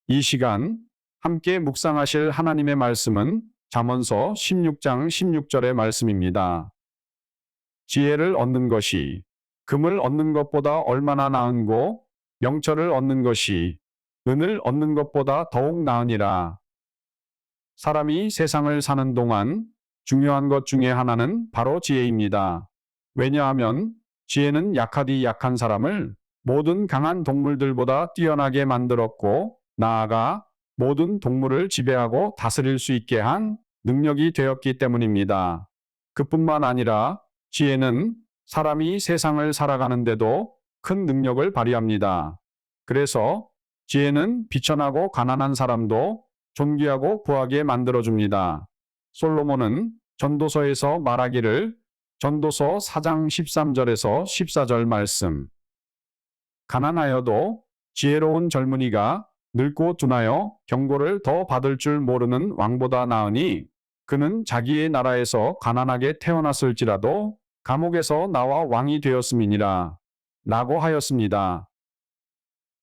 이 시간 함께 묵상하실 하나님의 말씀은 잠언서 16장 16절의 말씀입니다. 지혜를 얻는 것이 금을 얻는 것보다 얼마나 나은고 명철을 얻는 것이 은을 얻는 것보다 더욱 나으니라. 사람이 세상을 사는 동안 중요한 것 중에 하나는 바로 지혜입니다. 왜냐하면 지혜는 약하디 약한 사람을 모든 강한 동물들보다 뛰어나게 만들었고, 나아가 모든 동물을 지배하고 다스릴 수 있게 한 능력이 되었기 때문입니다. 그뿐만 아니라 지혜는 사람이 세상을 살아가는데도 큰 능력을 발휘합니다. 그래서 지혜는 비천하고 가난한 사람도 존귀하고 부하게 만들어줍니다. 솔로몬은 전도서에서 말하기를, 전도서 4장 13절에서 14절 말씀, 가난하여도 지혜로운 젊은이가 늙고 둔하여 경고를 더 받을 줄 모르는 왕보다 나으니, 그는 자기의 나라에서 가난하게 태어났을지라도 감옥에서 나와 왕이 되었음이니라 라고 하였습니다.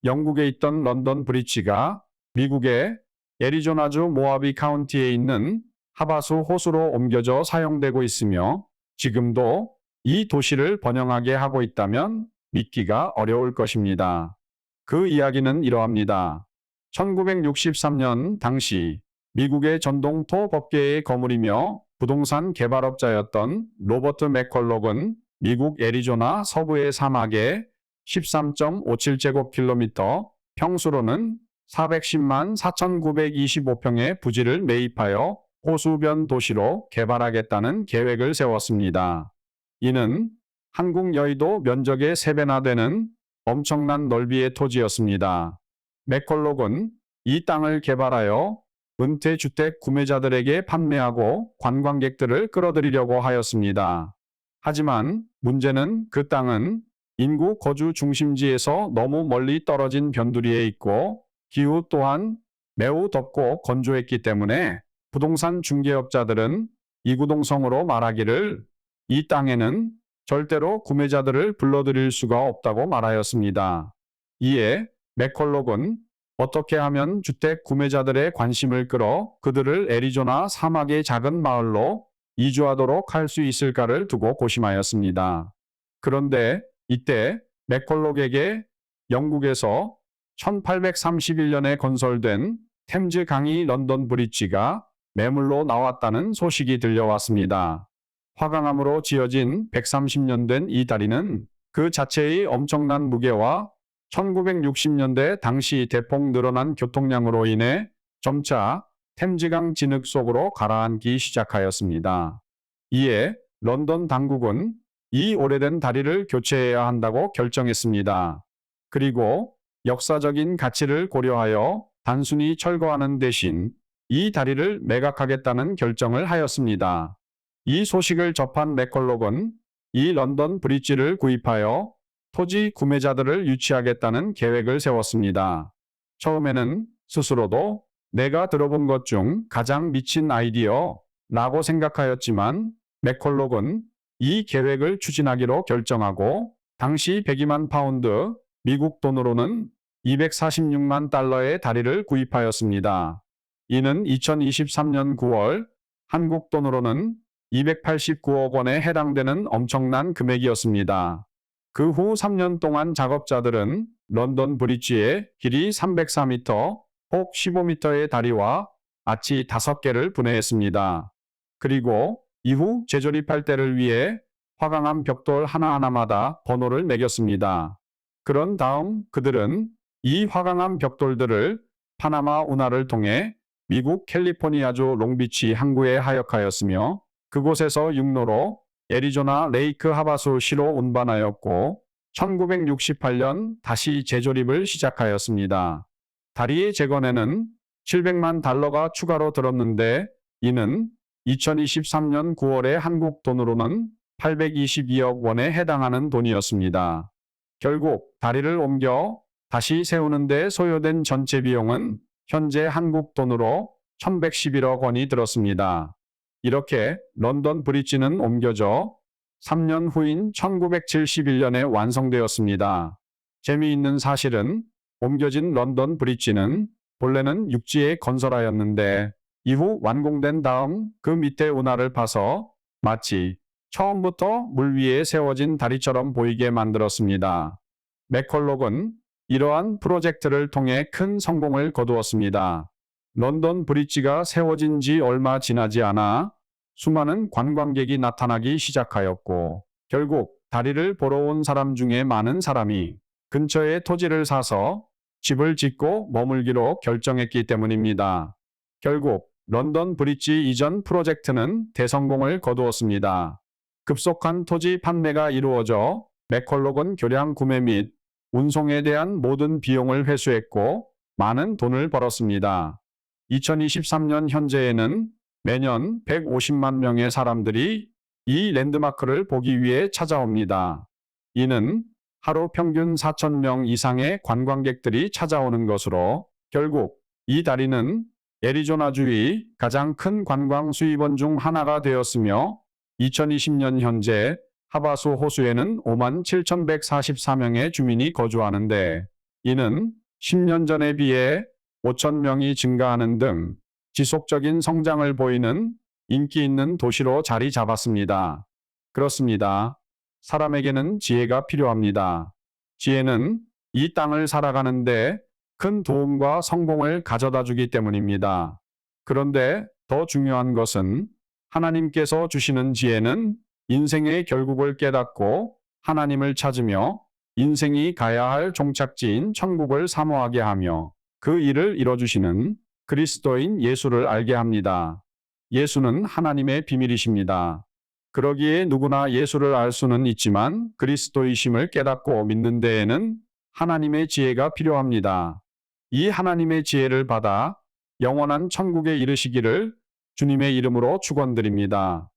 영국에 있던 런던 브릿지가 미국의 애리조나주 모하비 카운티에 있는 하바수 호수로 옮겨져 사용되고 있으며, 지금도 이 도시를 번영하게 하고 있다면 믿기가 어려울 것입니다. 그 이야기는 이러합니다. 1963년 당시 미국의 전동토 법계의 거물이며 부동산 개발업자였던 로버트 맥컬록은 미국 애리조나 서부의 사막에 13.57제곱킬로미터, 평수로는 410만 4,925평의 부지를 매입하여 호수변 도시로 개발하겠다는 계획을 세웠습니다. 이는 한국 여의도 면적의 3배나 되는 엄청난 넓이의 토지였습니다. 맥컬록은 이 땅을 개발하여 은퇴주택 구매자들에게 판매하고 관광객들을 끌어들이려고 하였습니다. 하지만 문제는 그 땅은 인구 거주 중심지에서 너무 멀리 떨어진 변두리에 있고, 기후 또한 매우 덥고 건조했기 때문에 부동산 중개업자들은 이구동성으로 말하기를, 이 땅에는 절대로 구매자들을 불러들일 수가 없다고 말하였습니다. 이에 맥컬록은 어떻게 하면 주택 구매자들의 관심을 끌어 그들을 애리조나 사막의 작은 마을로 이주하도록 할 수 있을까를 두고 고심하였습니다. 그런데 이때 맥컬록에게 영국에서 1831년에 건설된 템즈 강이 런던 브릿지가 매물로 나왔다는 소식이 들려왔습니다. 화강암으로 지어진 130년 된 이 다리는 그 자체의 엄청난 무게와 1960년대 당시 대폭 늘어난 교통량으로 인해 점차 템즈강 진흙 속으로 가라앉기 시작하였습니다. 이에 런던 당국은 이 오래된 다리를 교체해야 한다고 결정했습니다. 그리고 역사적인 가치를 고려하여 단순히 철거하는 대신 이 다리를 매각하겠다는 결정을 하였습니다. 이 소식을 접한 맥컬록은 이 런던 브릿지를 구입하여 토지 구매자들을 유치하겠다는 계획을 세웠습니다. 처음에는 스스로도 내가 들어본 것 중 가장 미친 아이디어라고 생각하였지만, 맥컬록은 이 계획을 추진하기로 결정하고 당시 102만 파운드, 미국 돈으로는 246만 달러의 다리를 구입하였습니다. 이는 2023년 9월 한국 돈으로는 289억 원에 해당되는 엄청난 금액이었습니다. 그 후 3년 동안 작업자들은 런던 브릿지에 길이 304m, 폭 15m의 다리와 아치 5개를 분해했습니다. 그리고 이후 재조립할 때를 위해 화강암 벽돌 하나하나마다 번호를 매겼습니다. 그런 다음 그들은 이 화강암 벽돌들을 파나마 운하를 통해 미국 캘리포니아주 롱비치 항구에 하역하였으며, 그곳에서 육로로 애리조나 레이크 하바수 시로 운반하였고 1968년 다시 재조립을 시작하였습니다. 다리의 재건에는 700만 달러가 추가로 들었는데, 이는 2023년 9월에 한국 돈으로는 822억 원에 해당하는 돈이었습니다. 결국 다리를 옮겨 다시 세우는 데 소요된 전체 비용은 현재 한국 돈으로 1111억 원이 들었습니다. 이렇게 런던 브릿지는 옮겨져 3년 후인 1971년에 완성되었습니다. 재미있는 사실은 옮겨진 런던 브릿지는 본래는 육지에 건설하였는데 이후 완공된 다음 그 밑에 운하를 파서 마치 처음부터 물 위에 세워진 다리처럼 보이게 만들었습니다. 맥컬록은 이러한 프로젝트를 통해 큰 성공을 거두었습니다. 런던 브릿지가 세워진 지 얼마 지나지 않아 수많은 관광객이 나타나기 시작하였고, 결국 다리를 보러 온 사람 중에 많은 사람이 근처에 토지를 사서 집을 짓고 머물기로 결정했기 때문입니다. 결국 런던 브릿지 이전 프로젝트는 대성공을 거두었습니다. 급속한 토지 판매가 이루어져 맥컬록은 교량 구매 및 운송에 대한 모든 비용을 회수했고 많은 돈을 벌었습니다. 2023년 현재에는 매년 150만 명의 사람들이 이 랜드마크를 보기 위해 찾아옵니다. 이는 하루 평균 4,000명 이상의 관광객들이 찾아오는 것으로 결국 이 다리는 애리조나주의 가장 큰 관광 수입원 중 하나가 되었으며 2020년 현재 하바수 호수에는 57,144명의 주민이 거주하는데 이는 10년 전에 비해 5,000명이 증가하는 등 지속적인 성장을 보이는 인기 있는 도시로 자리 잡았습니다. 그렇습니다. 사람에게는 지혜가 필요합니다. 지혜는 이 땅을 살아가는데 큰 도움과 성공을 가져다 주기 때문입니다. 그런데 더 중요한 것은 하나님께서 주시는 지혜는 인생의 결국을 깨닫고 하나님을 찾으며 인생이 가야 할 종착지인 천국을 사모하게 하며 그 일을 이뤄주시는 그리스도인 예수를 알게 합니다. 예수는 하나님의 비밀이십니다. 그러기에 누구나 예수를 알 수는 있지만 그리스도이심을 깨닫고 믿는 데에는 하나님의 지혜가 필요합니다. 이 하나님의 지혜를 받아 영원한 천국에 이르시기를 주님의 이름으로 축원드립니다.